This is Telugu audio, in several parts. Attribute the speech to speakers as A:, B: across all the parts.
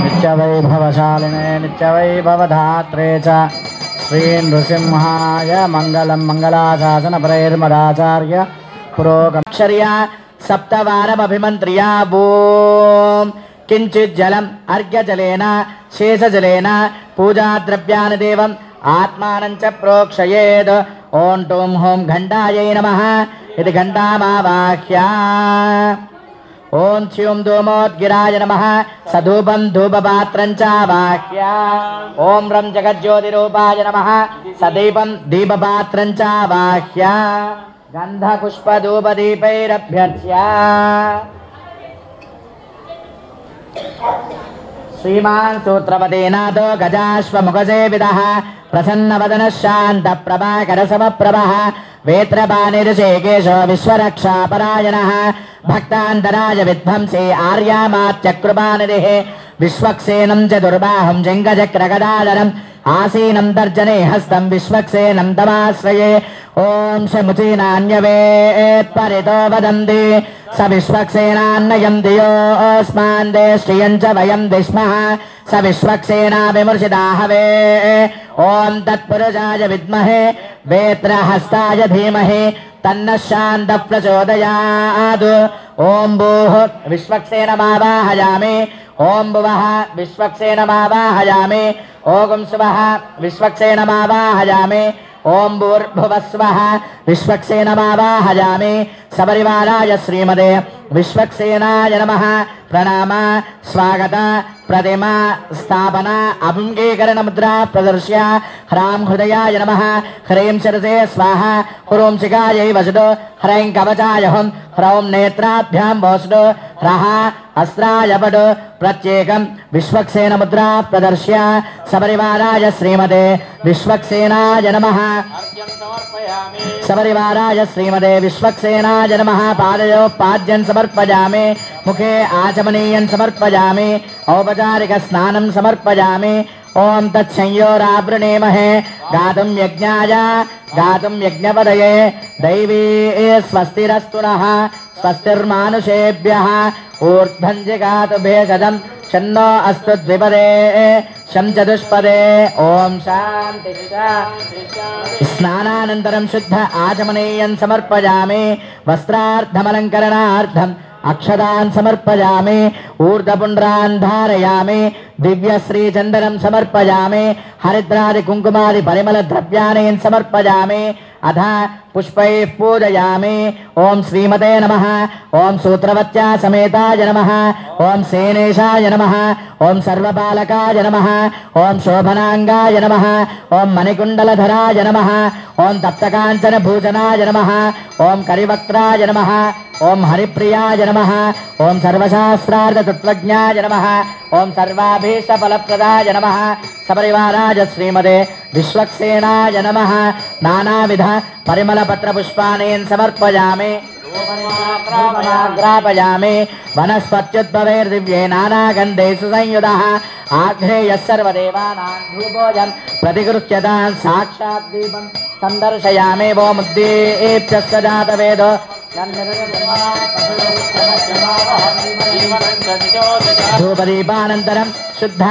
A: नित्यवैभवशालिने नित्यवैभवधात्रे च श्री नृसिंहाय मंगलम मंगलाशासनप्रैर्मदाचार्य पुरोगमक्षर्या सप्तवारमभिमन्त्र्या ओम किंचित् जलम अर्घ्यजलेन शेषजलेन पूजाद्रव्यानि देवम् आत्मानं च प्रोक्षयेत् ओं टूं हों घण्टायै नमः इति घण्टामावाह्य ओं च्यूं धूमोद्गिराय नमः सधूपं धूपपात्रं च आवाह्य ओं रं जगज्योतिरूपाय नमः सदीपं दीपपात्रं च आवाह्य गन्धपुष्पधूपदीपैरभ्यर्च्य श्रीमान सूत्रपतिनाथो गजाश्वमुखसेवितः प्रसन्नवदनः शान्तप्रभाकरसमप्रभः वेत्रपाणिर्षेकेशो विश्वरक्षापरायणः भक्तान्तराय विध्वंसी आर्यामात्यकृपानिधिः विश्वक्सेनं चतुर्बाहुं जङ्गचक्रगदाधरम् आसीनं तर्जने हस्तं विश्वक्सेनं तमाश्रये ओं शमुचीनान्यवेत्परितो वदन्ति स विश्वक्सेनान्नयं धियोऽस्मान् देष्ट्रियं च वयं दिस्मः स विश्वक्सेना विमर्शिता हवे ओं तत्पुरुषाय विद्महे वेत्रहस्ताय धीमहि तन्नः शान्तः प्रचोदयात् ओं भूः विश्वक्सेनमावाहयामि ओं भुवः विश्वक्सेनमावाहयामि ओं स्वः विश्वक्सेनमावाहयामि ओं भूर्भुवस्वः विश्वक्सेनमावाहयामि सपरिवाराय श्रीमते विश्वक्सेनाय नमः प्रणाम स्वागत प्रतिमा स्थापना अभंगीकरण मुद्रा प्रदर्श्य ह्रां हृदयाय नमः ह्रीं शिरसे स्वाहा ह्रूं शिखायै वसतु ह्रैं कवचाय हुं ह्रौं नेत्राभ्यां वसतु ह्रः अस्त्राय पटु प्रत्येकं विश्वक्सेन मुद्रा प्रदर्श्य सपरिवाराय श्रीमते विश्वक्सेनाय नमः सपरिवाराय श्रीमते विश्वक्सेनाय नमः पादयो पाद्यं समर्पयामि मुखे आचमनीयं समर्पयामि औपचारिक स्नानं समर्पयामि ओं तत्संयोरावृणीमहे गातुं यज्ञाय गातुं यज्ञपदये दैवी स्वस्तिरस्तु नः स्वस्तिर्मानुषेभ्यः ऊर्ध्वं जिगातु भेषजं शन्नो अस्तु द्विपदे शं चतुष्पदे ओं शान्ति स्नानानन्तरं शुद्ध आचमनीयं समर्पयामि वस्त्रार्थमलङ्करणार्थम् अक्षतान् समर्पयामि ऊर्ध्वपुण्ड्रान् धारयामि दिव्यश्रीचन्दनं समर्पयामि हरिद्रादि कुङ्कुमादि परिमलद्रव्याणि समर्पयामि अथ पुष्पैः पूजयामि ओं श्रीमते नमः ओं सूत्रवत्या समेताय नमः ओं सेनेशाय नमः ओं सर्वपालकाय नमः ओं शोभनांगाय नमः ओं मणिकुण्डलधराय नमः ओं तप्तकाञ्चनभूषणाय नमः ओं करिवक्त्राय नमः ओं हरिप्रियाय नमः ओं सर्वशास्त्रार्थतत्त्वज्ञाय नमः ओं सर्वाभीष्टफलप्रदाय नमः सपरिवाराय श्रीमते विश्वक्सेनाय नमः नानाविध परिमलपत्रपुष्पाणि समर्पयामि ग्रापयामि वनस्पत्युद्भवैर्दिव्ये नानागन्धेषु संयुतः आघ्रेयः सर्वदेवानां धूपोऽयं प्रतिगृह्यतां साक्षात् दीपं सन्दर्शयामि वो मुद्दीप्यस्य जातवेदो धूपदीपानन्तरं शुद्ध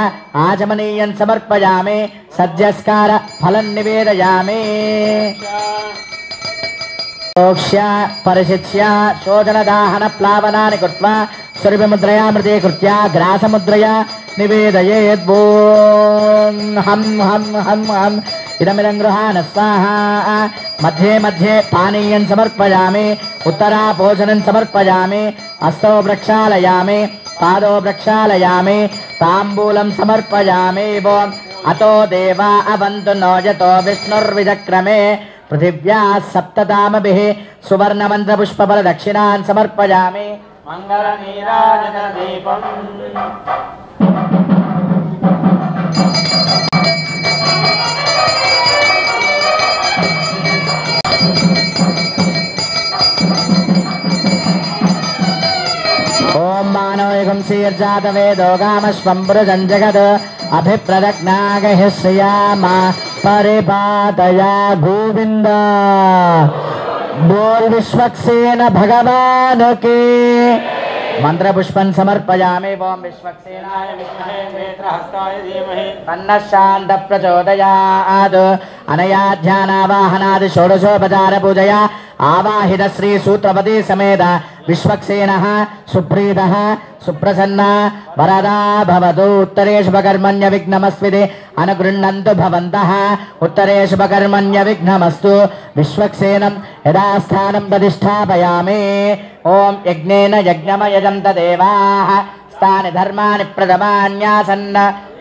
A: आचमनीयं समर्पयामि सद्यस्कार फलं निवेदयामि प्रोक्ष्य परिशिच्य शोचनदाहन प्लावनानि कृत्वा सुरभिमुद्रया मृतीकृत्य ग्रासमुद्रया निवेदयेत् ॐ हं हं हं हं इदमिदं गृहाण स्वाहा मध्ये मध्ये पानीयं समर्पयामि उत्तरापोषणं समर्पयामि हस्तौ प्रक्षालयामि पादौ प्रक्षालयामि ताम्बूलं समर्पयामि अतो देवा अवन्तु नो यतो विष्णुर्विचक्रमे पृथिव्याः सप्ततामभिः सुवर्णमन्त्रपुष्पफलदक्षिणान् समर्पयामि मङ्गलनीराजनदीपम् ओम मानवयुगं शीर्जातवेदो गामश्वम्बृजं जगद अभिप्रदग्नागः श्रियामा परिपातया गोविंद बोल विश्वक्सेन भगवान के मंत्रपुष्पं समर्पयामि ओम विश्वक्सेनाय विद्महे नेत्रहस्ताय धीमहि तन्नः शान्तः प्रचोदयात् अनया ध्यानावाहनादि षोडशोपचार पूजया आवाहित श्री सूत्रपति समेत विश्वक्सेनः सुप्रीतः सुप्रसन्ना वरदा भवतु उत्तरेशुभकर्मण्य विघ्नमस्विति अनुगृह्णन्तु भवन्तः उत्तरेशुभकर्मण्य विघ्नमस्तु विश्वक्सेनं यदा स्थानं प्रतिष्ठापयामि ओम यज्ञेन यज्ञमयजन्त देवाः स्थानि धर्माणि प्रथमान्यासन्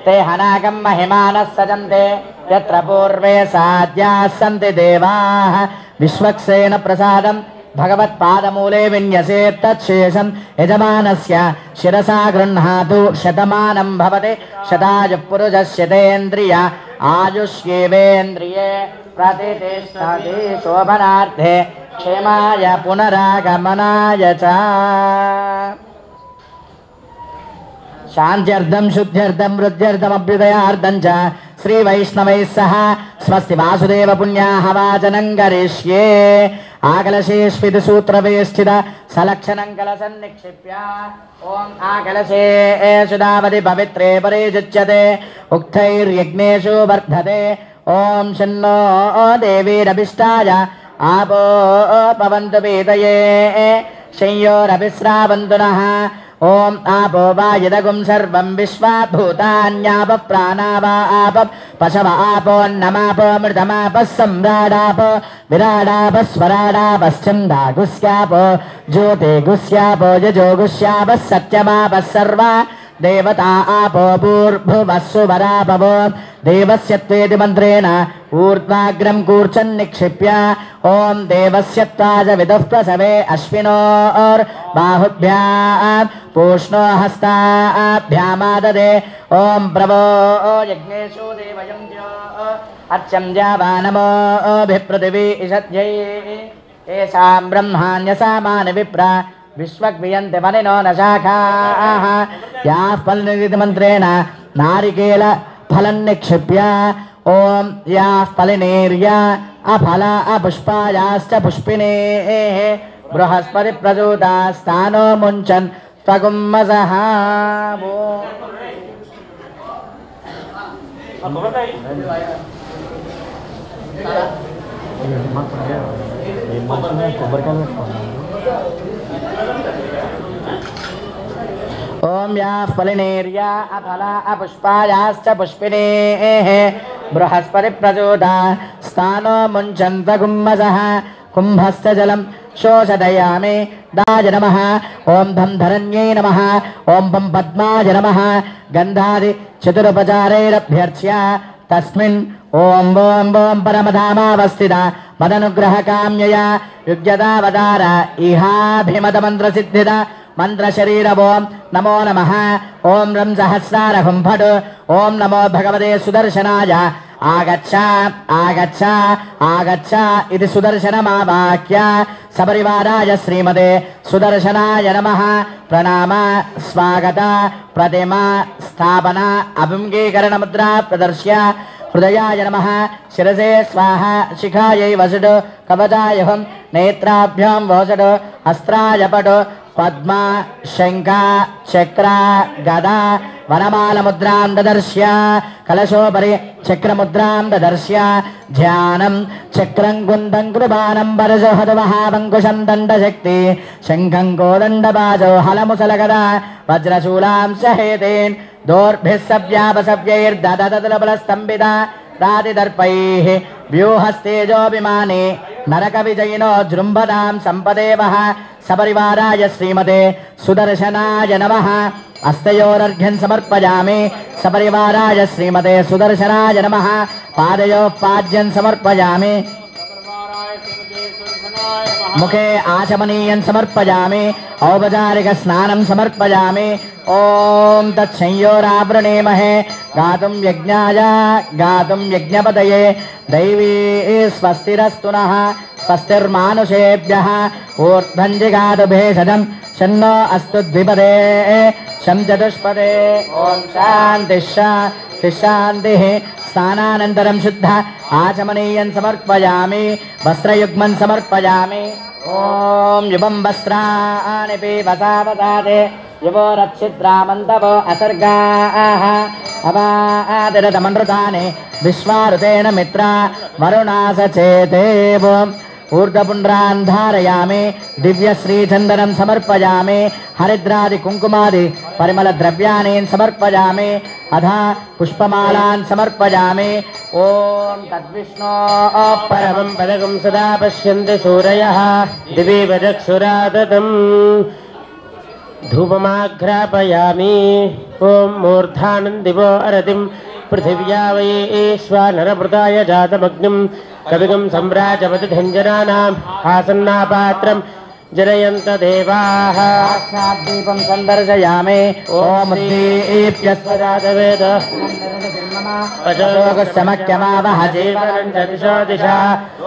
A: ते हनाकं महिमानः सजन्ते यत्र पूर्वे साध्याः सन्ति देवाः विश्वक्सेन प्रसादं भगवत्पादमूले विन्यसेत् तच्छेषं यजमानस्य शिरसा गृह्णातु शतमानं भवति शतायुः पुरुषस्यतेन्द्रिय आयुष्येवेन्द्रिये प्रतिष्ठति शोभनार्थे क्षेमाय पुनरागमनाय च शान्त्यर्थं शुद्ध्यर्थं वृद्ध्यर्थम् अभ्युदयार्थं च श्री वैष्णवैः सह स्वस्ति वासुदेव पुण्याः वाचनं करिष्ये आकलशेष्विति सूत्रवेष्टित सलक्षणं कलशं निक्षिप्य ओम आकलशे सुदावति पवित्रे परिजुच्यते उक्तैर्यज्ञेषु वर्धते ओम शन्नो देवीरभिष्टाय आपो पवन्तु पीतये शय्योरभिस्रावन्तु नः ओम आपो वायदगुं सर्वं विश्वाभूतान्याप प्राणावाप पशव आपोन्नमापो मृतमापः सम्राडापो विराडापः स्वराडापश्चन्दागुस्यापो ज्योतिगुस्यापो यजोगुस्यापः सत्यमापः सर्वा देवता आपो भूर्भुवस्सु वरापवो देवस्य त्वेति मन्त्रेण ऊर्ध्वाग्रं कूर्चन् निक्षिप्य ओम देवस्य त्वाज विदुः प्रसवे अश्विनोर्बाहुभ्यां पूष्णो हस्ताभ्यामाददे ओम प्रभो यज्ञेषु देवयं ज्यो अर्चं जावानमोऽभिपृथिवी इषद्यै येषां ब्रह्माण्यसामानि विप्रा विश्वग्वियन्ते वनिनो न शाखाः याः फलनिधिमन्त्रेण नारिकेल फलं निक्षिप्य ओम याः फलिनेर्या अफला अपुष्पायाश्च पुष्पिनेः बृहस्पति प्रचोदास्तानो मुञ्चन् त्वगुम्मसः ओम या फलिनेर्या अफला अपुष्पायाश्च पुष्पिनेः बृहस्पति प्रचोदा स्थानो मुञ्चन्त कुम्भसः कुम्भस्य जलं शोषदयामि दाय नमः ओम धं धरण्यै नमः ओम बं पद्माय नमः गन्धादि चतुरुपचारैरभ्यर्च्य तस्मिन् ओम ओम ओम परमधामावस्थिता मदनुग्रहकाम्यया युज्यतावतार इहाभिमतमन्त्रसिद्धिदा मंत्र शरीर ओम नमो नमः ओम रं सहस्रारहुं फट् ओम नमो भगवते सुदर्शनाय आगच्छ आगच्छ आगच्छ इति सुदर्शनमावाक्य सपरिवाराय श्रीमते सुदर्शनाय नमः प्रणाम स्वागत प्रतिमा स्थापना अभिमुखीकरणमुद्रा प्रदर्श्य हृदयाय नमः शिरसे स्वाहा शिखायै वसट् कवचाय हुं नेत्राभ्यां वसट् हस्त्राय पट् पद्मा शंका चक्र गदा वनमाल मुद्रां ददर्श्य कलशोपरि चक्र मुद्रां ददर्श्य ध्यानं चक्रं कुन्दं कृपानं परशोहदवहावङ्कुशं दण्डशक्ति शङ्खं कोदण्डबाजो हलमुसलगदा वज्रशूलां सहेतेन् दोर्भिः सव्यापसव्यैर्दददलबलस्तम्भिता दादिदर्पैः व्यूहस्तेजोऽभिमाने नरकविजयिनो जृम्भतां सम्पदेवः सपरिवाराय श्रीमते सुदर्शनाय नमः हस्तयोरर्घ्यं समर्पयामि सपरिवाराय श्रीमते सुदर्शनाय नमः पादयोः पाद्यं समर्पयामि मुखे आचमनीयं समर्पयामि औपचारिक स्नानं समर्पयामि ओम तत्संयोरावृणेमहे गातुं यज्ञाय गातुं यज्ञपतये दैवी स्वस्तिरस्तु नः स्वस्तिर्मानुषेभ्यः ऊर्ध्वं जिगातु भेषजं शन्नो अस्तु द्विपदे शं चतुष्पदे ओम शान्तिः शान्तिः शान्तिः स्नानानन्तरं शुद्ध आचमनीयं समर्पयामि वस्त्रयुग्मं समर्पयामि ఓం యువం వస్త్రాణి పీవసావసాదే యువో రక్షిద్రామంతవో అసర్గాః అవాదిరతమనృతాని విశ్వారుతేన మిత్ర వరుణాసచేతేవ ఊర్ధ్వపుండ్రాన్ ధారయామి దివ్యశ్రీచందనం సమర్పయామి హరిద్రాది కుంకుమాది పరిమళ ద్రవ్యాన్ని సమర్పయామి అధా పుష్పమాలాన్ సమర్పయామి ఓం తద్విష్ణో
B: పరమం పదకం సదా పశ్యంతి సూరయః దివి వచక్షురాదతం ధూపమాఘ్రాపయామి ఓం మూర్ధానం దివో అరతిం పృథివ్యా వైశ్వానరమృతాయ జాతమగ్నిం కవిగం సమ్రాజపతిధంజనానాం ఆసన్నాపాత్రం జనయంత దేవాః
A: సాక్షాద్దీపం సందర్శయామి ఓం దీప్యస్వజాతవేద అశోకస్తమఖ్యమావహ జీవనం చ దిశో దిశా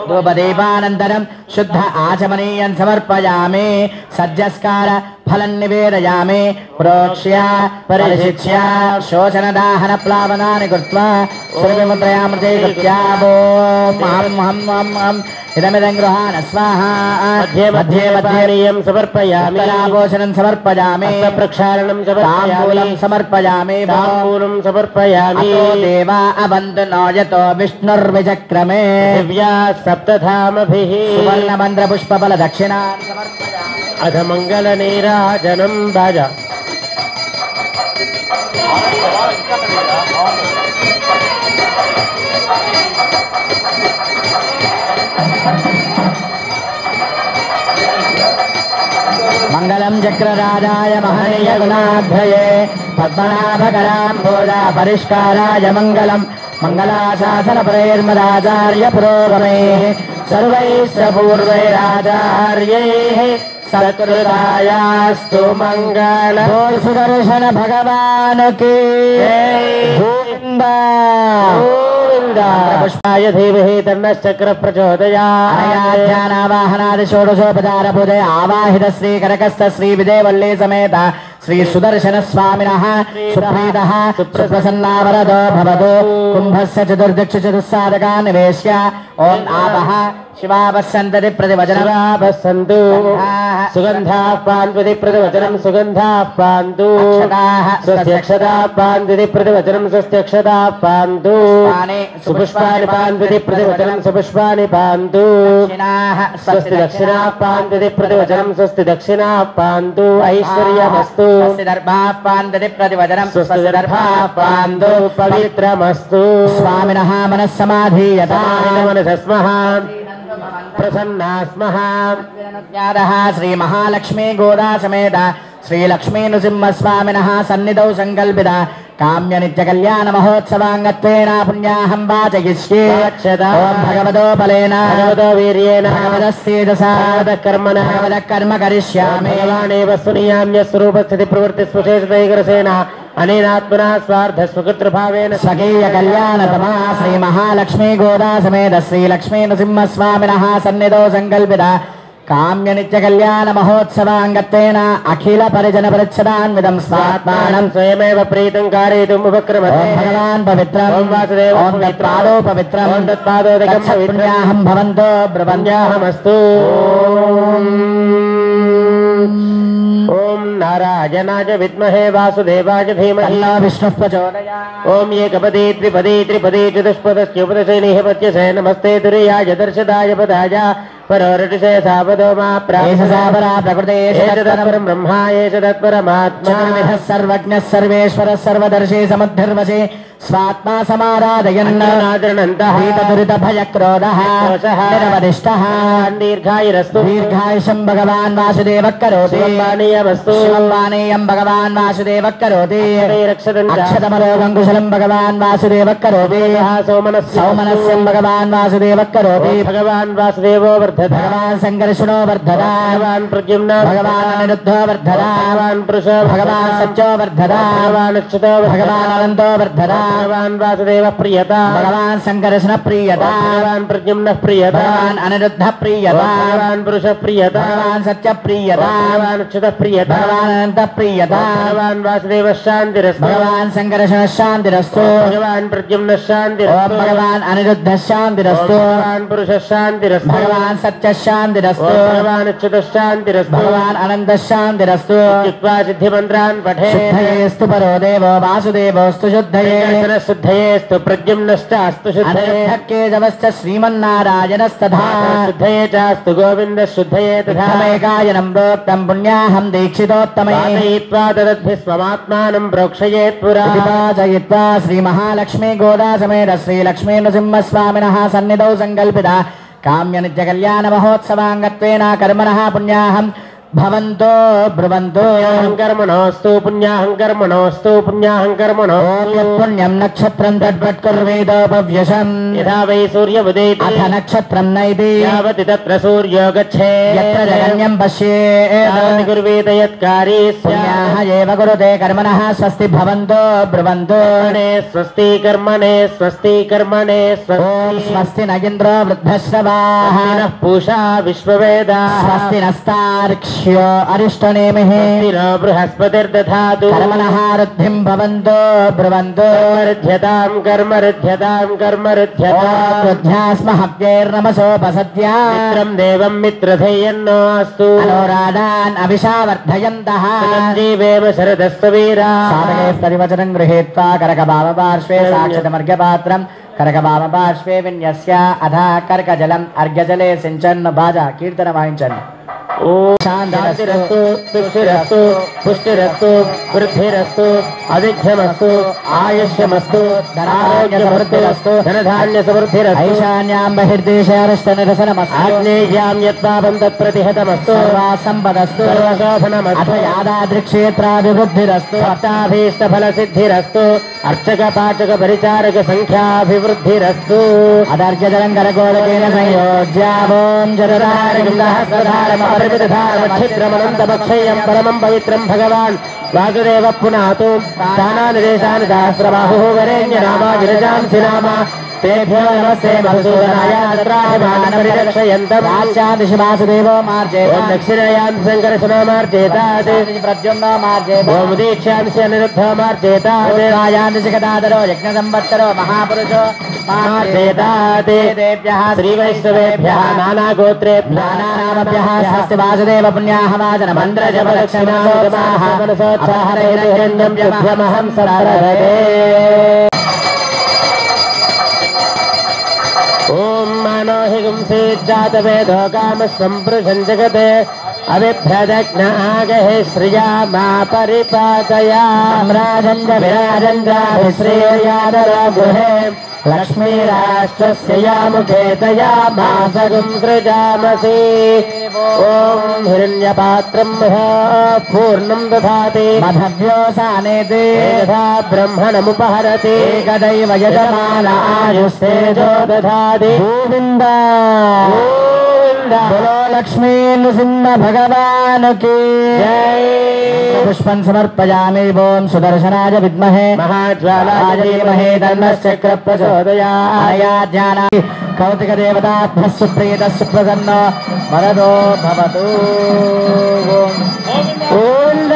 A: ధూపదీపానంతరం శుద్ధ ఆచమనీయం సమర్పయామి సజ్జస్కార ఫలం నివేదయామి ప్రోక్ష్య పరిశిచ్య శోచనదాహన ప్లావనాని కృత్వా శ్రీముద్రయామృతే కృత్యామోం హం హం హం హం ఇదమిదం గృహాణ స్వాహా
B: మధ్యే మధ్యే పానీయం సమర్పయామి
A: భోజనం సమర్పయామి
B: ప్రక్షాళనం
A: తాంబూలం సమర్పయామి
B: తాంబూలం సమర్పయామి
A: దేవా అవంతు నోయతో విష్ణుర్విచక్రమే
B: దివ్యా సప్తధామభిః
A: సువర్ణమంద్ర పుష్పబల దక్షిణాన్ సమర్పయామి
B: అధ మంగళ నీరాజనం భజ
A: మంగళం చక్రరాజాయ మహనీయ గుణాధ్యయే పద్మనాభకరాంబోజ పరిష్కారాయ మంగళం మంగళాశాసన ప్రేర్మదాచార్య పురోగమే సర్వైశ్చ పూర్వైరాచార్యైః సత్కృతాయాస్తు మంగళ సుదర్శన భగవాన్ కీ గోవింద
B: పుష్పాయ ధీమహి తన్నశ్చక్ర ప్రచోదయాత్
A: షోడశోపచార పూజయ ఆవాహిత శ్రీ కనకస్థ శ్రీ విజయవల్లి సమేత శ్రీ సుదర్శన స్వామినః సుప్రీతః సుప్రసన్నావరదో భవతు కుంభస్య చతుర్దక్ష చతుస్సాధకా నివేశ్య ఓం ఆపః శివావస్సంతతి ప్రతివచనవాపస్సంతు
B: సుగంధాః పాన్వితి ప్రతివచనం సుగంధాః పాంతు స్వస్త్యక్షతాః పాన్వితి ప్రతివచనం స్వస్త్యక్షతాః పాంతు సుపుష్పాని పాన్వితి ప్రతివచనం సుపుష్పాని పాంతు స్వస్తి దక్షిణాః పాన్వితి ప్రతివచనం స్వస్తి దక్షిణాః పాంతు ఐశ్వర్యమస్తు
A: స్వస్తి దర్భాః పాన్వితి ప్రతివచనం స్వస్తి దర్భాః పాంతు
B: పవిత్రమస్తు
A: స్వామినః మనస్సమాధీయతాం
B: మనసస్మః ప్రసన్నా స్మః
A: శ్రీ మహాలక్ష్మీ గోదా సమేత శ్రీ లక్ష్మీ నృసింహస్వామినః సన్నిధౌ సంకల్పిత కామ్య నిత్య కళ్యాణ మహోత్సవాంగత్వేన పుణ్యాహం వాచయిష్యే ఓం భగవతో బలేన
B: భగవతో వీర్యేణ
A: భగవదస్సేదసా
B: కర్మణ
A: కర్మ కరిష్యామి
B: భగవానేవ స్వనీయామ్య స్వరూపస్థితి ప్రవృత్తి స్వశేషతైకరసేన అనేనాత్మనా స్వార్థ స్వకృతృభావేన
A: స్వకీయ కళ్యాణతమా శ్రీ మహాలక్ష్మీ గోదా సమేత శ్రీ లక్ష్మీ నృసింహస్వామినః సన్నిధౌ సంకల్పిత కామ్య నిత్య కళ్యాణ మహోత్సవాంగత్వేన అఖిల పరిజన పరిచ్ఛదాన్వితం స్వాత్మానం
B: స్వయమేవ ప్రీతం కారయితుం ఉపక్రమతే
A: భగవాన్ పవిత్రం
B: ఓం వాసుదేవ
A: ఓం తత్పాదో పవిత్రం
B: ఓం తత్పాదోదకం
A: పుణ్యాహం భవంతో
B: బ్రహ్మణ్యాహమస్తు ఓం నారాయణాయ విద్మహే వాసుదేవాయ ధీమహి
A: తన్నో విష్ణుః ప్రచోదయాత్
B: ఓం ఏకపదే త్రిపదే త్రిపదే చతుష్పదస్యోపదశైనిః పద్యసే నమస్తే తురీయాయ దర్శదాయ పదాయ పరోరటిశే సావదో మా
A: ఏషసాపరా ప్రకృతేషు
B: తత్పరం బ్రహ్మా ఏష తత్పరమాత్మా
A: చతుర్విధః సర్వజ్ఞః సర్వేశ్వరः సర్వదర్శీ సముద్ధర్వశే స్వాత్మా సమారాధయన్ దురిత భయ క్రోధః నిరవధిష్ఠః
B: దీర్ఘాయురస్తు
A: దీర్ఘాయుషం భగవాన్ వాసుదేవః కరోతి శివపానీయం భగవాన్ వాసుదేవః కరోతి అక్షతమరోగం కుశలం భగవాన్ వాసుదేవః కరోతి సౌమనస్యం భగవాన్ వాసుదేవః కరోతి
B: భగవాన్ వాసుదేవో వర్ధత
A: భగవాన్ సంకర్షణో వర్ధదా
B: భగవాన్ ప్రద్యుమ్న
A: భగవాన్ అనిరుద్ధో వర్ధదా
B: భగవాన్ పురుష
A: భగవాన్ సత్యో వర్ధదా
B: భగవాన్ అచ్యుతో
A: భగవాన్ అనంతో వర్ధదా
B: భగవాన్ వాసుదేవ ప్రియత
A: భగవాన్ సంకర్షణ ప్రియత
B: భగవాన్ ప్రద్యుమ్న ప్రియత
A: భగవాన్ అనిరుద్ధ ప్రియత
B: భగవాన్ పురుష ప్రియత
A: భగవాన్ సత్య ప్రియత
B: భగవాన్ అచ్యుత ప్రియత
A: భగవాన్ అనంత ప్రియత
B: భగవాన్ వాసుదేవ శాంతిరస్తు
A: భగవాన్ సంకర్షణ శాంతిరస్తు
B: భగవాన్ ప్రద్యుమ్న
A: ఓం
B: శాంతిరస్తు
A: భగవాన్ అనిరుద్ధ శాంతిరస్తు
B: భగవాన్ పురుష శాంతిరస్తు
A: భగవాన్ సత్య శాంతిరస్తు
B: భగవాన్ అచ్యుత శాంతిరస్తు
A: భగవాన్ అనంత శాంతిరస్తు
B: చిత్వా సిద్ధి మంత్రాన్ పఠే
A: శుద్ధయేస్తు పరో దేవో వాసుదేవోస్తు శుద్ధయే
B: శుద్ధయేస్తు ప్రద్యుమ్నశ్చాస్తు శుద్ధయే
A: కేశవశ్చ శ్రీమన్నారాయణస్తథా
B: శుద్ధయే చాస్తు గోవింద శుద్ధయే తథా
A: మేకాయనం ప్రోక్తం పుణ్యాహం దీక్షితోత్తమై
B: పాతయిత్వా తదద్భిः స్వమాత్మానం ప్రోక్షయేత్ పురా
A: విభాజయిత్వా శ్రీ మహాలక్ష్మీ గోదా సమేత శ్రీ లక్ష్మీ నృసింహస్వామినః సన్నిధౌ సంకల్పిత కామ్య నిత్య కళ్యాణ మహోత్సవాంగత్వేన కర్మణః పుణ్యాహం భవంతో బ్రువంతో
B: కర్మణోస్తు పుణ్యాహం కర్మణోస్తు పుణ్యాహం కర్మణో
A: పుణ్యం నక్షత్రం తద్వత్కుర్వేదోపవ్యశం
B: యథా వై సూర్యోదయతి
A: అథ నక్షత్రం నైతి
B: యావతి తత్ర సూర్యో గచ్ఛేత్
A: యత్ర జగన్యం పశ్యేత్
B: యావతి కుర్వేత యత్కారీ
A: పుణ్యాః
B: స్యాత్
A: ఏవ కురుతే కర్మణః స్వస్తి భవంతో బ్రువంతో
B: కర్మణే స్వస్తి కర్మణే స్వస్తి కర్మణే
A: ఓం
B: స్వస్తి
A: స్వస్తి న ఇంద్రో వృద్ధశ్రవాః
B: నః పూషా విశ్వవేదాః
A: స్వస్తి నస్తార్క్ష్యో అరిష్టనేమిః
B: స్వస్తినో బృహస్పతిర్దధాతు
A: కర్మణః వృద్ధిం భవంతో బ్రువంతో
B: కర్మరుధ్యతాం కర్మరుధ్యతాం కర్మరుధ్యతాం
A: బుద్ధ్యాస్మహవ్యైర్నమసోపసద్యా
B: మిత్రం దేవం మిత్రధేయన్నో అస్తు
A: అనురాడాన్ అభిషావర్ధయంతః
B: జీవేమ శరదస్వీరా
A: సాధకే పరివచనం గృహీత్వా కరకభావపార్శ్వే సాక్షితమర్ఘ్యపాత్రం కరకభావపార్శ్వే విన్యస్య అధా కర్కజలం అర్ఘ్యజలే సించన్ బాజ కీర్తన వాయించండి
B: ఓం శాంతిరస్తు తుష్టిరస్తు పుష్టిరస్తు వృద్ధిరస్తు అవిఘ్నమస్తు ఆయుష్యమస్తు ధనారోగ్యవృద్ధిరస్తు ధనధాన్య సమృద్ధిరస్తు
A: ఐశాన్యాం బహిర్దేశారష్ట నిరసనమస్తు
B: ఆగ్నేయాం యత్పాపం తత్ప్రతిహతమస్తు
A: సర్వాసంపదస్తు
B: సర్వశోభనమస్తు
A: అథ యాదాద్రిక్షేత్రాభివృద్ధిరస్తు
B: అష్టాభీష్ట ఫల సిద్ధిరస్తు అర్చక పాచక పరిచారక సంఖ్యాభివృద్ధిరస్తు
A: అదర్ఘ్యజలం కరకోళకేన సంయోజ్య ఓం జరదారకం
B: ఛిద్రమనంతమక్షయం పరమం పవిత్రం భగవాన్ వాసుదేవ పునాతు స్థానాని దేశాని సహస్రబాహు వరేణ్య నామా విరజాంసి నామ తేభ్యో నమస్తే మధుసూదనాయ పరిరక్షయంతం
A: రాజ్యాదిశి వాసుదేవో మార్జేత
B: ఓం దక్షిణయాం సంకర్షణో మార్జేతాత్
A: ప్రద్యుమ్నో మార్జేత
B: ఓం ఉదీక్ష్యాంశ అనిరుద్ధో మార్జేతాత్
A: రాజాదిశి గదాధరో యజ్ఞ సంవత్సరో మహాపురుషో
B: మార్జేతాత్
A: దేవ్యః
B: శ్రీవైష్ణవేభ్యः నానాగోత్రేభ్యः
A: నానానామభ్యः స్వస్తి వాసుదేవ పుణ్యాహ వాచన మంత్ర జప దక్షిణాహ
B: మనసోత్సాహం సరదే ఓం మానో హి గుంసేజ్జాతవేదో కామస్వం పురుషం జగతే అవిభ్రదజ్ఞ ఆగహే శ్రియా మా పరిపాదయా
A: రాజంజ విరాజంజాభిశ్రేయాదరో గృహే
B: లక్ష్మీరాష్ట్రస్య యాముఖే తయా మాసగుం సృజామసి ఓం హిరణ్యపాత్రం పూర్ణం దధాతి
A: మధవ్యోసానేతే
B: యథా బ్రహ్మణముపహరతి
A: ఏకదైవ యజమాన ఆయుస్తేజో
B: దధాతి
A: గోవింద
B: గోవింద
A: బలో లక్ష్మీ నృసింహ భగవాన్ కి
B: జై
A: పుష్పం సమర్పయామి ఓం సుదర్శనాయ విద్మహే
B: మహాజ్వాలాయ
A: ధీమహే ధర్మశ్చక్ర ప్రచోదయాయ కౌతిక దేవతాభ్యః సుప్రీతః సుప్రసన్నో వరదో భవతు
B: గోవింద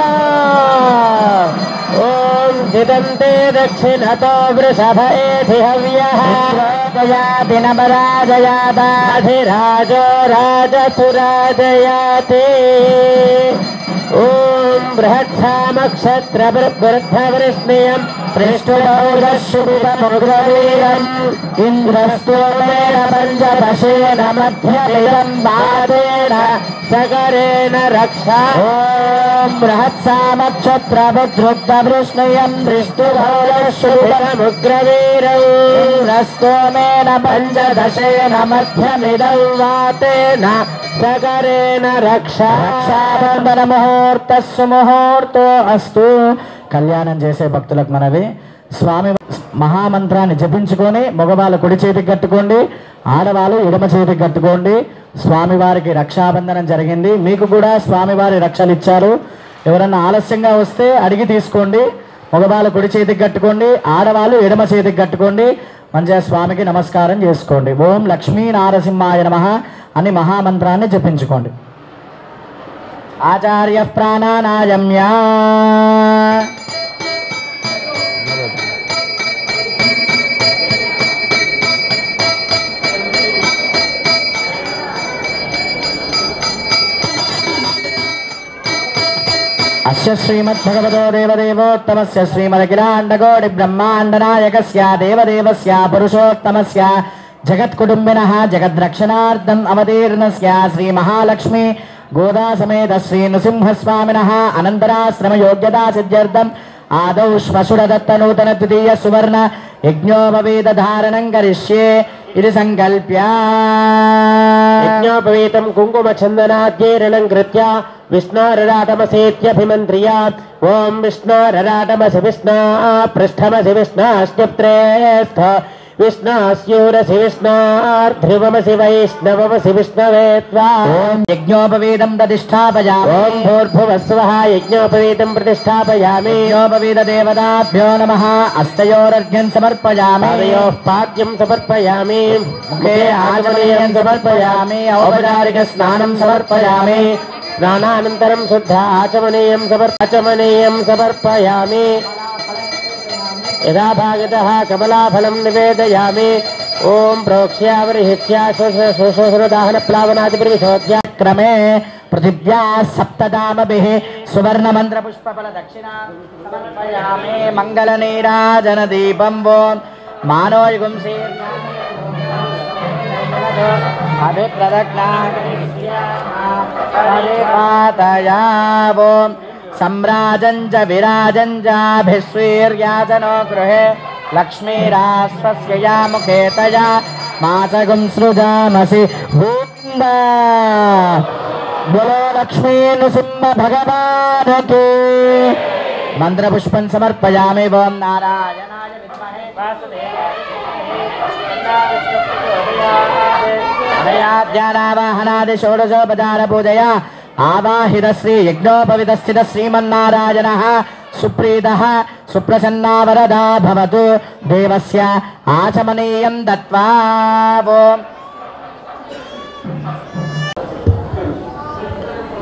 B: ఓం జిదంతే దక్షిణతో వృషభ ఏధి హవ్యః అధిరాజో రాజసురాజయాతే ఓం బృహత్సామక్షత్ర వృద్ధవృష్ణియం
A: పృష్ఠురౌరశుభితముగ్రవీరం ఇంద్రస్తోమేన పంచదశేన మధ్యమిదం వాదేన
B: సగరేణ రక్ష
A: ఓం బృహత్సామక్షత్రవృద్ధవృష్ణయం
B: దృష్టుభౌరశుభితముగ్రవీరం
A: ఇంద్రస్తోమేన
B: పంచదశేన మధ్యమిదం వాతేన సగరేణ రక్ష
A: రక్షాబంధన ముహూర్త సుముహూర్తో అస్తు. కళ్యాణం చేసే భక్తులకు మనవి, స్వామి మహామంత్రాన్ని జపించుకొని మగవాళ్ళు కుడి చేతికి కట్టుకోండి, ఆడవాళ్ళు ఎడమ చేతికి కట్టుకోండి. స్వామివారికి రక్షాబంధనం జరిగింది, మీకు కూడా స్వామివారి రక్షలు ఇచ్చారు. ఎవరన్నా ఆలస్యంగా వస్తే అడిగి తీసుకోండి, మగవాళ్ళు కుడి చేతికి కట్టుకోండి, ఆడవాళ్ళు ఎడమ చేతికి కట్టుకోండి. మంచిగా స్వామికి నమస్కారం చేసుకోండి. ఓం లక్ష్మీ నారసింహాయ నమః అని మహామంత్రాన్ని జపించుకోండి. ఆచార్య ప్రాణానాయమ్య అస్య శ్రీమద్భగవతో దేవదేవోత్తమస్య శ్రీమదఖిలాండకోటి బ్రహ్మాండనాయకస్య దేవదేవస్య పురుషోత్తమస్య జగత్కుటుంబినః జగద్రక్షణార్థం అవతీర్ణస్య శ్రీ మహాలక్ష్మి గోదా సమేత శ్రీ నృసింహస్వామినః అనంతరాశ్రమ యోగ్యతా సిద్ధ్యర్థం ఆదౌ శ్వశురదత్త నూతన ద్వితీయ సువర్ణ యజ్ఞోపవీత ధారణం కరిష్యే ఇది సంకల్ప్య
B: యజ్ఞోపవీతం కుంకుమ చందనాద్యేరణం కృత్య విష్ణోరరాటమసేత్యభిమంత్రియ ఓం విష్ణోరరాటమసి విష్ణా పృష్ఠమసి విష్ణాశ్చప్త్రేస్థ విష్ణాస్యూరసి విష్ణార్ధ్రువమసి వైష్ణవమసి విష్ణవే త్వా
A: ఓం యజ్ఞోపవీతం ప్రతిష్ఠాపయామి.
B: ఓం భూర్భువస్వః యజ్ఞోపవీతం ప్రతిష్ఠాపయామి.
A: యజ్ఞోపవీత దేవతాభ్యో నమః. హస్తయోరర్ఘ్యం సమర్పయామి.
B: పాదయోః పాద్యం సమర్పయామి.
A: ముఖే ఆచమనీయం సమర్పయామి. ఔపచారిక స్నానం సమర్పయామి.
B: స్నానానంతరం శుద్ధ ఆచమనీయం సమర్పయామి. యథా భాగతః కమలాఫలం నివేదయామి. ఓం ప్రోక్ష్యావరిహిత్యా శోషోదాహన ప్లావనాదిభిర్విశోధ్య
A: క్రమే పృథివ్యా సప్తదామభిః సువర్ణమంత్ర పుష్పఫల దక్షిణా సమర్పయామి. మంగళనీరాజన దీపం ఓం మానోయుగం అభిప్రదజ్ఞాతయావోం सम्राजं च विराजं चाभिस्वीर्याजनो गृहे लक्ष्मीरास्वस्य या मुखे तया मातगुं सृजामसि भूम्बा बोलो लक्ष्मी नृसिंह भगवान् की मंत्रपुष्पं समर्पयामि. ओम नारायणाय विद्महे वासुदेवाय षोडशोपचार पूजया आवाहित श्री यज्ञोपवित स्थित श्रीमन्नारायणः सुप्रीतः सुप्रसन्ना वरदा भवतु. देवस्य आचमनीयं दत्त्वा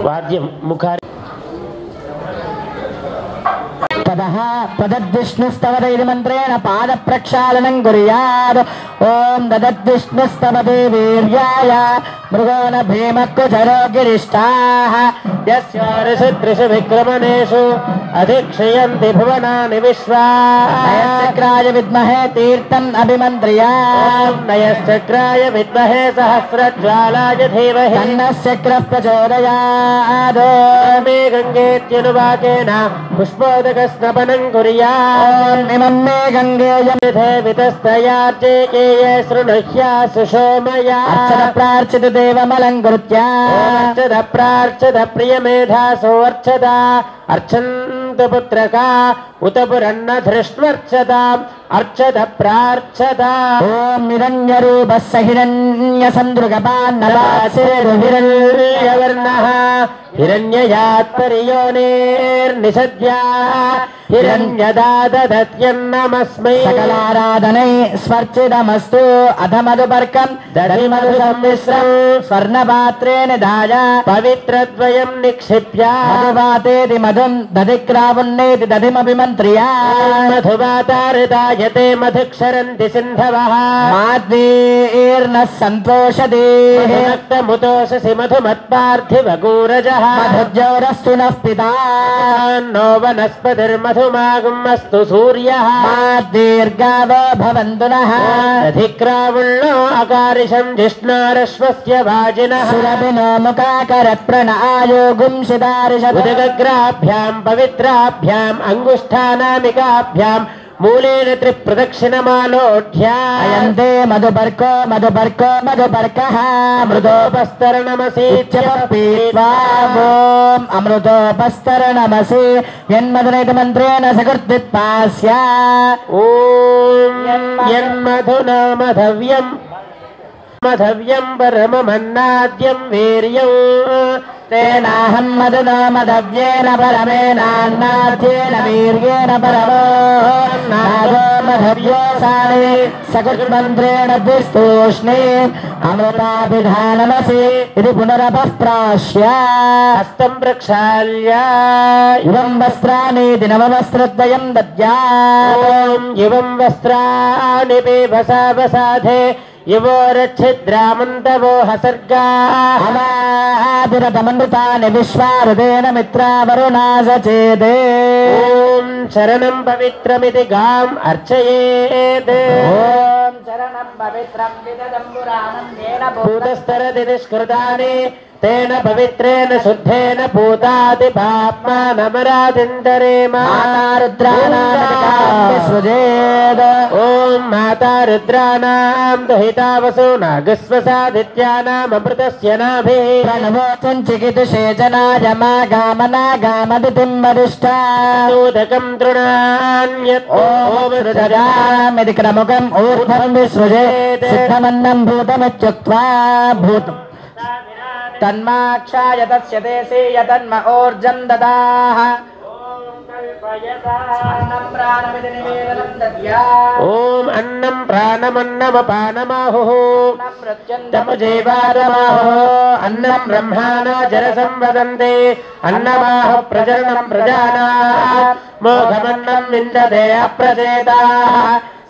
B: వాద్యం ముఖారి
A: ततः तदद्विष्णुस्तवदैति मन्त्रेण पादप्रक्षालनं कुर्यात्. ओम ददद्विष्णुस्तवते वीर्याय मृगोन भीमकुचरो गिरिष्टाः
B: यस्योरिषु विक्रमणेषु अधिक्षयन्ति भुवनानि विश्वा.
A: नयश्चक्राय विद्महे तीर्थम् अभिमन्त्र्यात्.
B: नयश्चक्राय विद्महे सहस्रज्वालाय धीमहि
A: तन्नः चक्रः प्रचोदयात्.
B: मे गङ्गेत्यनुवाकेन पुष्पोदकस्नपनं कुर्यात्.
A: इमं मे गङ्गेयं
B: वितस्तयार्चे केये शृणुह्या सुषोमया.
A: अर्चत प्रार्चित देवमलङ्कृत्य
B: अर्चत प्रार्चत प्रियमेधासो अर्चता अर्चन्त पुत्रका उत पुरन्न धृष्ट्वर्चताम् अर्चत प्रार्चता.
A: ओम हिरण्यरूपः स हिरण्यसन्द्रुगपान्नवासिरहिरण्यवर्णः
B: हिरण्ययात्परियोनेर्निषद्या हिरण्यदाददत्यन्नमस्मै.
A: सकलाराधनै स्वर्चितमस्तु. अथ मधुपर्कं दधिमधुसम्मिश्रं स्वर्णपात्रे निधाय
B: पवित्रद्वयं निक्षिप्य
A: मधुपातेति मधुं दधिक्रावुन्नेति दधिमभिमन्त्र्यात्.
B: मधुवातारितायते मधुक्षरन्ति सिन्धवः.
A: माद्वीर्नः सन्तोषति
B: मधुमत्तमुतोषसि मधुमत्पार्थिवगूरजः.
A: मधुज्योरस्तु नः पिता
B: नो वनस्पतिर्मधुमागुमस्तु सूर्यः.
A: दीर्घावो भवन्तु नः.
B: अधिक्रावुल्लो अकारिशं जिष्णारश्वस्य वाजिनः.
A: सुरभिनो मुखाकरत्प्रणआयो गुंसिदारिषत्.
B: उदगग्राभ्यां पवित्राभ्याम् अङ्गुष्ठानामिकाभ्यां मूलेन त्रिप्रदक्षिणमालोढ्या.
A: अयन्ते मधुपर्को मधुपर्को मधुपर्कः
B: मृदोपस्तरणमसीत्यपीत्वा.
A: ओम अमृतोपस्तरणमसि यन्मधुनैत मन्त्रेण सकृद्वित्पास्य.
B: ॐ यन्मधुना मधव्यम् మధవ్యం పరమమన్నాద్యం వీర్యం
A: తేనాహం మధునా మధవ్యేన పరమేనాన్నాద్యేన వీర్యేన పరమో నాగో మధవ్యోసానే సకృన్మంత్రేణ ద్విస్తూష్ణే అమృతాభిధానమసి ఇది పునరపఃప్రాశ్య
B: హస్తం ప్రక్షాళ్య
A: ఇవం వస్త్రాణి దినవస్త్రద్వయం దద్యాత్
B: ఇవం వస్త్రాణి బీభసా వసాధే యువోరచ్ఛిద్రామంతవో హసర్గా
A: అమాదిరతమృతాని విశ్వారుదేన మిత్రావరుణాసచేదే
B: ఓం శరణం పవిత్రమితి గాం అర్చయేత్
A: ఓం శరణం పవిత్రం విదదం పురాణం తేన
B: భూతస్తరది నిష్కృతాని తేన పవిత్రేణ శుద్ధేన భూతాది పాప్మానమరాధింతరేమ
A: సృజేద
B: ఓం మాతా రుద్రాణాం దహితావసో నాగస్వసాదిత్యానామృతస్య నాభిః
A: ప్రణవోచం చికితుషే జనాయ మా గామనాగామదితిం వరిష్ఠా
B: నూదకం తృణాన్యత్
A: ఓం సృజామిది క్రముకం ఊర్ధ్వం విసృజేత్ సిద్ధమన్నం భూతమిత్యుక్త్వా భూతం తన్మాక్షాయ తస్య దేశీయ తన్మ ఓర్జం దదాః
B: ఓం అన్నం ప్రాణమన్నమపానమాహుః తమజైవారమాహుః అన్నం బ్రహ్మాణో జరసం వదంతే అన్నమాహు ప్రజననం ప్రజానాః మోఘమన్నం విందతే అప్రచేతాః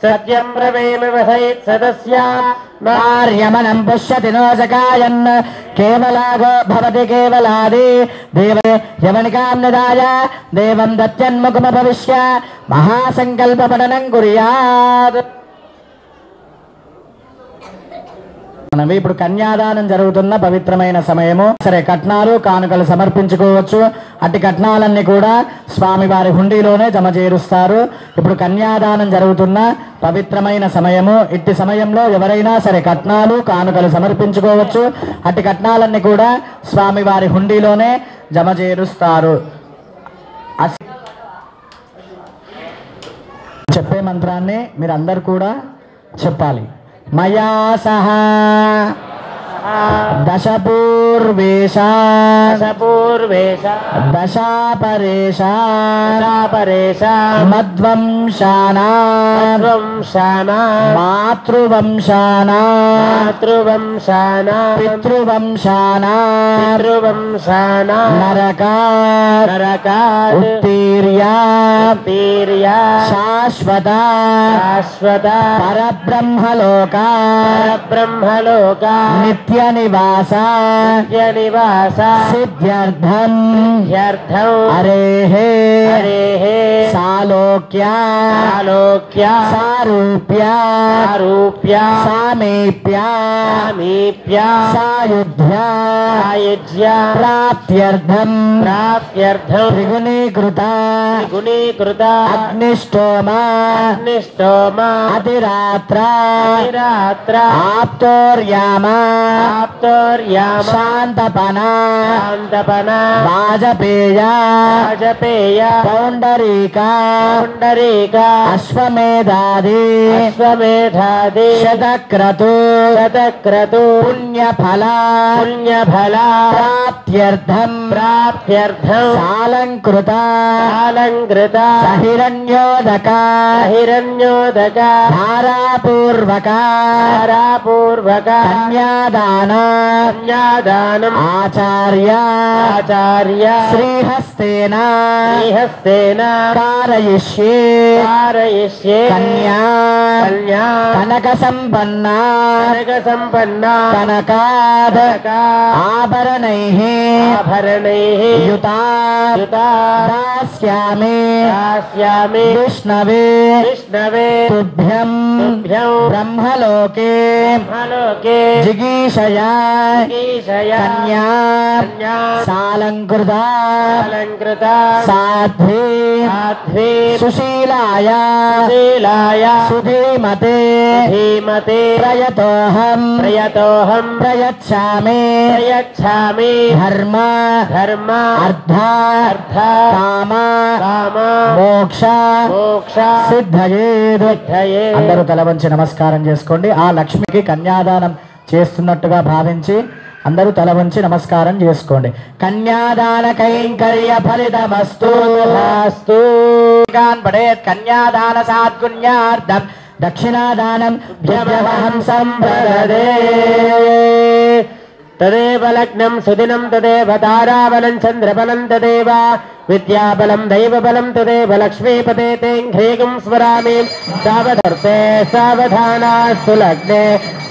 B: సత్యం బ్రవీమి వసైత్ సదస్యా
A: నార్యమనం పుష్యతి నోజకాయన్ కేవలాగో భవతి కేవలాది దేవే యవనికాం నిదాయ దేవం దత్యన్ముఖమభవిష్య మహాసంకల్ప పఠనం కుర్యాత్. మనం ఇప్పుడు కన్యాదానం జరుగుతున్న పవిత్రమైన సమయము. సరే, కట్నాలు కానుకలు సమర్పించుకోవచ్చు. అట్టి కట్నాలన్నీ కూడా స్వామివారి హుండీలోనే జమ చేరుస్తారు. ఇప్పుడు కన్యాదానం జరుగుతున్న పవిత్రమైన సమయము. ఇట్టి సమయంలో ఎవరైనా సరే కట్నాలు కానుకలు సమర్పించుకోవచ్చు. అట్టి కట్నాలన్నీ కూడా స్వామివారి హుండీలోనే జమ చేరుస్తారు. చెప్పే మంత్రాన్ని మీరందరూ కూడా చెప్పాలి. మయా సహా దశపూర్వేశ దశాపరేశ మద్వంశానా మాతృవంశానా పితృవంశానా నరకాత్ ఉత్తీర్య శాశ్వత పరబ్రహ్మలోక నిత్య నివాస సిద్ధ్యర్థం హరేహే సాలోక్య సారూప్య సామీప్య సాయుధ్య ప్రాప్త్యర్థం త్రిగుణీకృత అగ్నిష్టోమ అతిరాత్ర ఆప్తోర్యామ శాంతపన వాజపేయ పౌండరీక అశ్వమేధాది శతక్రతు పుణ్యఫల ప్రాప్త్యర్థం సాలంకృత సహిరణ్యోదక ధారాపూర్వక కన్యాదానం ఆచార్య శ్రీహస్తేన కారయిష్యే కన్యా కనక సంపన్న కనకాద్ ఆభరణైః యుతా దాస్యామి విష్ణవే తుభ్యం బ్రహ్మలోకే జిగీషయా కన్యా సాలంకృత సాధ్వీ సుశీలాయ సుధీమతే ప్రయతోహం ప్రయచ్ఛామి ధర్మ అర్థ కామ మోక్ష సిద్ధయేత్. అందరూ తల వంచి నమస్కారం చేసుకోండి. ఆ లక్ష్మికి కన్యాదానం చేస్తున్నట్టుగా భావించి అందరూ తల వంచి నమస్కారం చేసుకోండి. కన్యాదాన కైంకర్య ఫలితమస్తు పడేత్ కన్యాదాన సాత్పుణ్యార్థం దక్షిణాదానం వ్యవహం సంప్రదే
B: తదేవ లగ్నం సుదినం తదేవ తారాబలం చంద్రబలం తదేవ విద్యాబలం దైవబలం తదేవ లక్ష్మీపతే తేంఘ్రీగం స్మరామి సావధర్తే సావధానాస్తు లగ్నే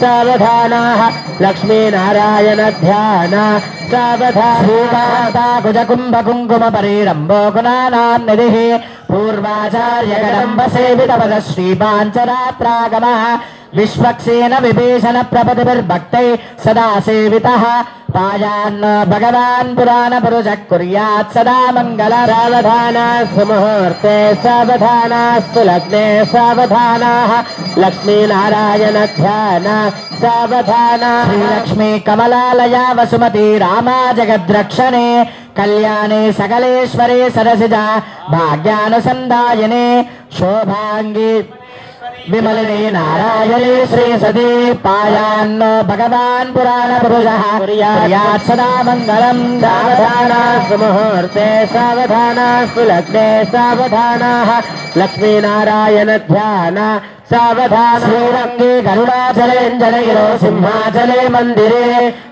B: సావధానాః లక్ష్మీనారాయణ ధ్యాన సావధానా
A: కుజకుంభ కుంకుమ పరిరంభో గుణానాం నిధిః పూర్వాచార్య కదంబ సేవిత పద శ్రీపాంచరాత్రాగమ విశ్వక్సేన విభీషణ ప్రపతిర్భక్తై సదా సేవితః పాయాన్న భగవాన్ పురాణ పురుష కుర్యాత్ సదా మంగళ
B: సావధానాస్తు ముహూర్తే సావధానాస్తు లగ్నే సావధానాః లక్ష్మీనారాయణ ధ్యాన సావధానా
A: శ్రీలక్ష్మీ కమలాలయ వసుమతి రామా జగద్రక్షణే కళ్యాణే సకలేశ్వరే సరసిజ భాగ్యానుసందాయనే శోభాంగి విమలిని నారాయణే శ్రీ సతీ పాయాన్నో భగవాన్ పురాణ పురుషః కుర్యాత్ సదా మంగళం.
B: సావధానాస్తు ముహూర్తే సావధానాస్తు లగ్నే సావధానాః లక్ష్మీనారాయణ ధ్యాన సావధాన
A: శ్రీరంగే గరుడాచలేంజనగిరో సింహాచలే మందిరే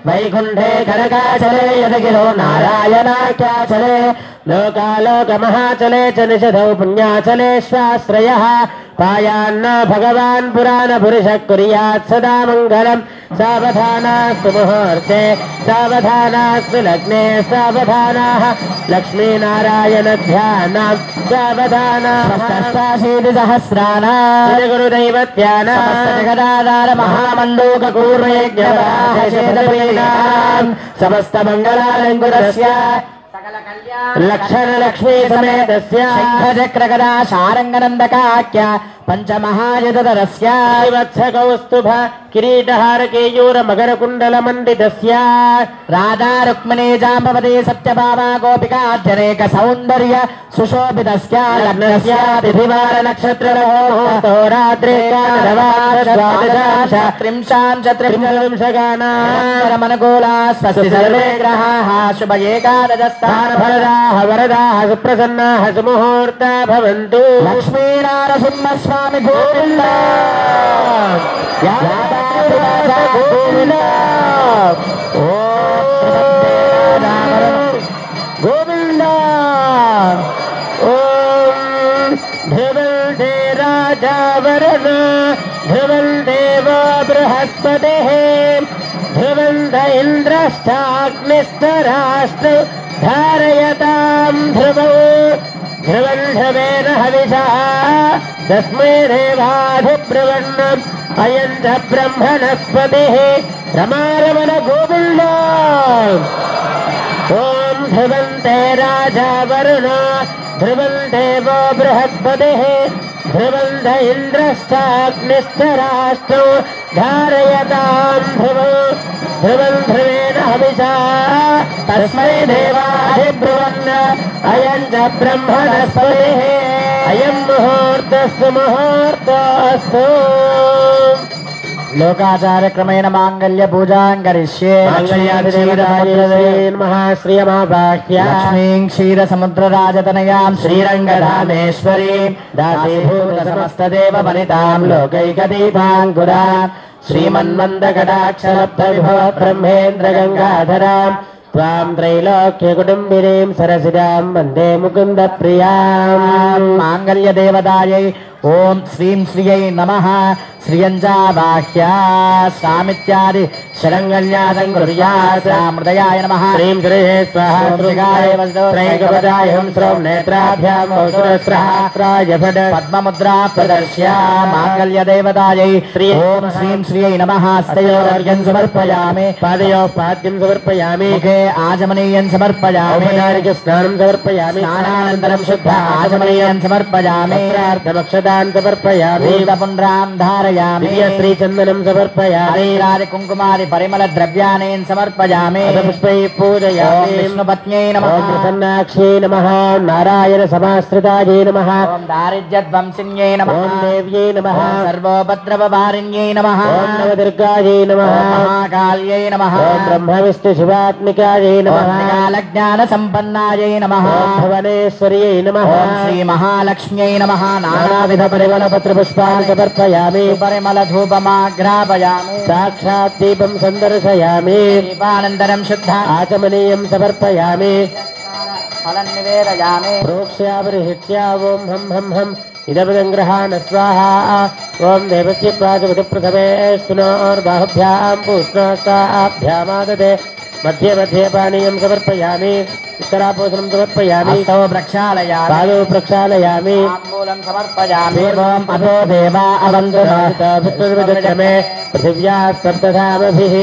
A: వైకుంఠే కనకాచలే యదగిరో నారాయణాఖ్యాచలే
B: లోకాలోకమహాచలే చ నిషధౌ పుణ్యాచలేశ్వాశ్రయః పాయాన్న భగవాన్ పురాణ పురుష కుర్యాత్ సదా మంగళం. సావధానాస్తు ముహూర్తే సావధానాస్తు లగ్నే సావధానాః లక్ష్మీనారాయణ ధ్యాన
A: అష్టాశీతి సహస్రానాం
B: గురుదైవత్యాన
A: జగదాధార మహామండూక కూర్మయజ్ఞాం సమస్త మంగళాలంకురస్య
B: లక్షణ లక్ష్మీ సమేతస్య
A: శంఖచక్రగదా శారంగనందకాఖ్య పంచమహాయతరస్య
B: వత్సకౌస్తుభ కిరీటహార కేయూర మకర కుండల మండితస్య
A: రాధా రుక్మిణీ జాంబవతి సత్యభామా గోపికాధ్యనేక సౌందర్య సుశోభితస్య లగ్నస్య తిథివార నక్షత్రరహో రాత్రే త్రింశాంశగానామనుకూలా స్వస్తి సర్వే గ్రహాః శుభ ఏకాదశస్థానఫలదాః వరదాః సుప్రసన్నాః సుముహూర్తా భవంతు. లక్ష్మీనారసింహస్వామి గోవింద గోవింద
B: గోవింద. ఓం ధ్రువంతే రాజావరణ ధ్రువందేవ బృహస్పతిః ధ్రువంత ఇంద్రశ్చాగ్నిశ్చరాష్ట్ర ధారయతాం ధ్రువౌ ధ్రువం ధ్రువేణ హవిషా తస్మై దేవాధిబ్రువన్నम् అయం చ బ్రహ్మణస్పతిః రమారమణ గోవింద. ఓం ధ్రువంతే రాజా వరుణ ధ్రువం దేవో బృహస్పతిః ధ్రువంత ఇంద్రశ్చాగ్నిశ్చరాష్ట్రో ధారయతాం ధ్రువౌ ధ్రువం ధ్రువేణ హవిషా తస్మై దేవాధిబ్రువన్న అయం చ బ్రహ్మణస్పతిః అయం ముహూర్తస్తు ముహూర్తస్తు.
A: లోకాచార్యక్రమేణ మాంగళ్య పూజాం కరిష్యే. లక్ష్మీం క్షీర సముద్రరాజతనయాం శ్రీరంగధామేశ్వరీం దాసీభూత సమస్తదేవ వనితాం లోకైకదీపాంకురాం శ్రీమన్మందకటాక్షలబ్ధ విభవ బ్రహ్మేంద్ర గంగాధరాం త్వాం త్రైలోక్య కుటుంబినీం సరసిజాం వందే ముకుంద ప్రియాం. మాంగళ్య దేవతాయై ఓం శ్రీం శ్రియై నమః. శ్రియంజాబాహ్యా సామిత్యాది శరంగళ్యాసం కుర్యామృదయాయ నమః.
B: శ్రీం శ్రీహే స్వాహా శ్రీగాయ త్రైకపదాయ హ్రౌం నేత్రాభ్యాం సహస్రాయ భట
A: పద్మముద్రా ప్రదర్శ్య మాంగళ్య దేవతాయై ఓం శ్రీం శ్రియై నమః. హస్తయోర్ఘ్యం సమర్పయామి
B: పాదయో పాద్యం సమర్పయామి
A: ముఖే ఆచమనీయం సమర్పయామి
B: ఔపచారిక స్నానం సమర్పయామి
A: స్నానానంతరం శుద్ధ ఆచమనీయం సమర్పయామి
B: అక్షతాన్ సమర్పయామి
A: పుండ్రాం ధారయామి సమర్పయామి
B: శ్రీచందనం సమర్పయామి
A: కుంకుమాది పరిమళ ద్రవ్యాన్ని సమర్పయామి
B: పుష్పై పూజయామి
A: విష్ణుపత్న్యై నమః
B: ప్రసన్నాక్షై నమః నారాయణ సమాశ్రితాయై నమః
A: దారిద్ర్యధ్వంసిన్యై నమః
B: దేవ్యై నమః
A: సర్వోపద్రవవారిణ్యై నమః
B: నవదుర్గాయై నమః
A: మహాకాళ్యై నమః
B: బ్రహ్మ విష్ణు శివాత్మికాయై నమః
A: జ్ఞాన సంపన్నాయై నమః
B: భువనేశ్వర్యై నమః
A: శ్రీ మహాలక్ష్మ్యై నమః
B: నానావిధ పరిమళ పత్ర పుష్పాన్ని సమర్పయామి
A: పరిమళ ధూపమాఘ్రాపయామి
B: సాక్షాత్ దీపం సందర్శయామి
A: దీపానంతరం శుద్ధ
B: ఆచమనీయం సమర్పయామి
A: ఫలం నివేదయామి
B: ప్రోక్ష్యాపరిహిత్యా ఓం హం హం హం ఇదమిదం గ్రహాణ స్వాహా ఓం దేవస్య ప్రాజపతి ప్రథమే స్తునోర్బాహుభ్యాం పూష్ణోస్తాభ్యామాదదే మధ్య మధ్య పానీయం సమర్పయామి ఉత్తరాపోషణం సమర్పయామి
A: హస్తౌ ప్రక్షాళయామి
B: పాదౌ ప్రక్షాళయామి
A: తాంబూలం సమర్పయామి ఓం అతో దేవా అవంతు
B: మే పృథివ్యా సప్తధామభిః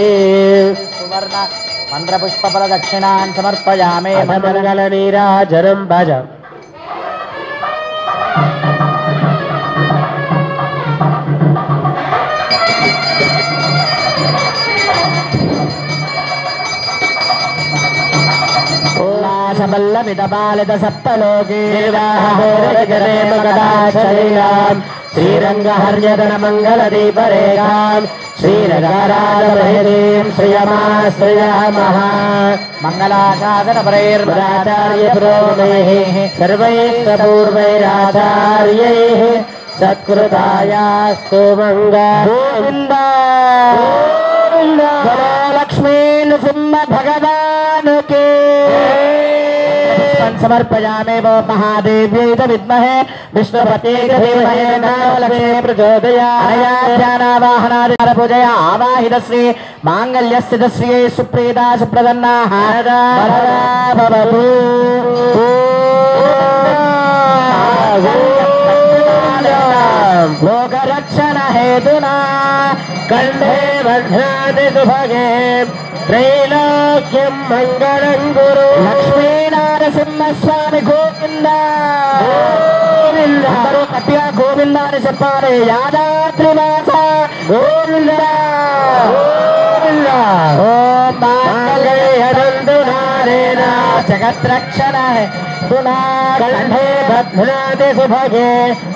A: సువర్ణ మంత్రపుష్ప ప్రదక్షిణాన్ సమర్పయామి
B: మంగళ నీరాజనం భజ
A: బల్లవిదపాలిత సప్తలోకే
B: శ్రీరంగహర్యగణ మంగళ దీపరేఖాం శ్రీరగరాజమహరీం శ్రియమాశ్రయామః
A: మంగళాశాసన
B: ఆచార్య పురోగమైః సర్వైః పూర్వైరాచార్యైః సత్కృతాయాస్తు మంగళ
A: లక్ష్మీ నృసింహ భగవాన్ కే సమర్పయామి वो महादेव्यै च विद्महे विष्णुपत्यै च धीमहि लक्ष्मी प्रचोदयात् पूजया आवाहित श्री मांगल्यस्थित श्रियै सुप्रीता सुप्रसन्नाः भवतु लोकरक्षण हेतुना
B: कंठे बध्नाति सुभगे त्रैलोक्यं मंगलं गुरु
A: लक्ष्मी నరసింహ స్వామి గోవింద గోవింద అందరూ గట్టిగా గోవింద అని చెప్పాలి యాదాద్రి వాస గోవింద గోవింద ఓం మాంగళ్యదంతు నారేణ జగద్రక్షణ కంఠే బధ్నాతి సుభగే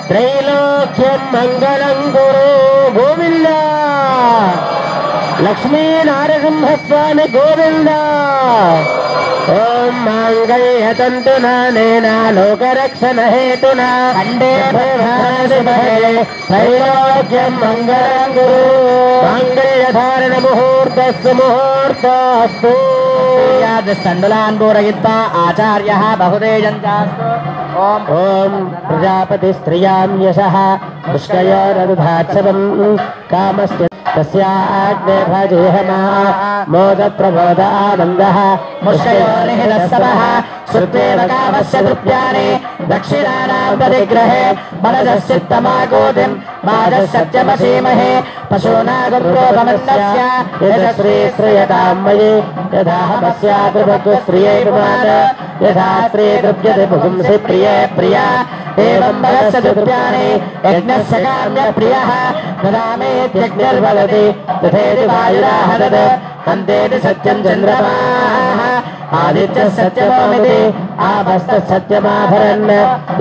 A: త్రైలోక్యం మంగళం గురు గోవింద లక్ష్మీ నరసింహ స్వామి గోవింద ఓం మాంగళ్యతంతునా నేనా లోకరక్షణ హేతునా కండే త్రైలోక్యం మంగళం గురు మాంగళ్యధారణ ముహూర్తస్సు ముహూర్తస్తు తండులాన్ పూరయిత్వా ఆచార్య బహుదేజంచాస్తు ఓం
B: ఓం ప్రజాపతి స్త్రియాం యశః పుష్కయోరదుధాత్సవం కామస్య तस्याग्ने भजेहमा मोद प्रबोध आनन्दः
A: मुष्कयोर्निहितस्तवः श्रुत्वेव कामस्य तृप्त्यानि दक्षिणानां प्रतिग्रहे मनसश्चित्तमागोदिं मादसत्यमसीमहे पशूनागुप्रोपमन्नस्य यजश्रीश्रियतां मयि यदाहमस्याकृभक्स्त्रियै पुमान् यथा स्त्री तृप्यते पुंसि प्रिये प्रिया एवं भगस्य तृप्त्यानि यज्ञस्य काम्यप्रियः ददामेत्यग्निर्वदति तथेति वायुराह तद् हन्तेति सत्यं चन्द्रमाः आदित्य सत्यमोमिति आपस्त सत्यमाभरन्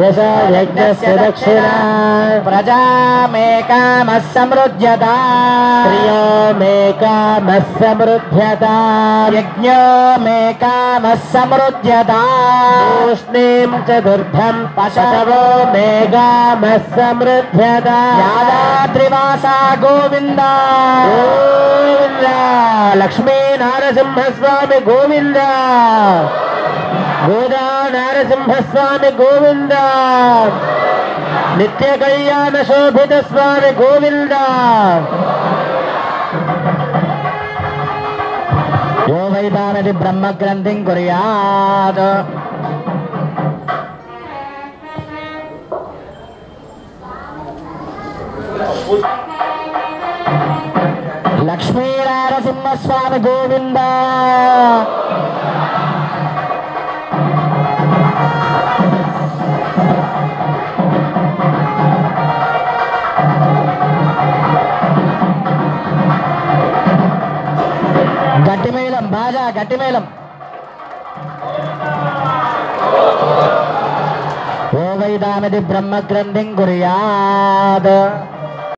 A: यश यज्ञस्य दक्षिणा प्रजा मे कामः समृध्यता प्रियो मे कामः समृध्यता यज्ञो मे कामः समृध्यता तूष्णीं चतुर्थं पशवो मे कामः समृध्यता यादाद्रिवासा गोविन्द गोविन्द लक्ष्मी नरसिंह स्वामी गोविन्द गोदा नरसिंह स्वामी गोविंद नित्य कल्याण शोभित स्वामी गोविंद यो वै पावति ब्रह्म ग्रंथिं कुर्यात् लक्ष्मी नरसिंह स्वामी गोविंद గట్టిమేళం బాగా గట్టిమేళం. ఓ వైదామిది బ్రహ్మగ్రంథిం కుర్యాత్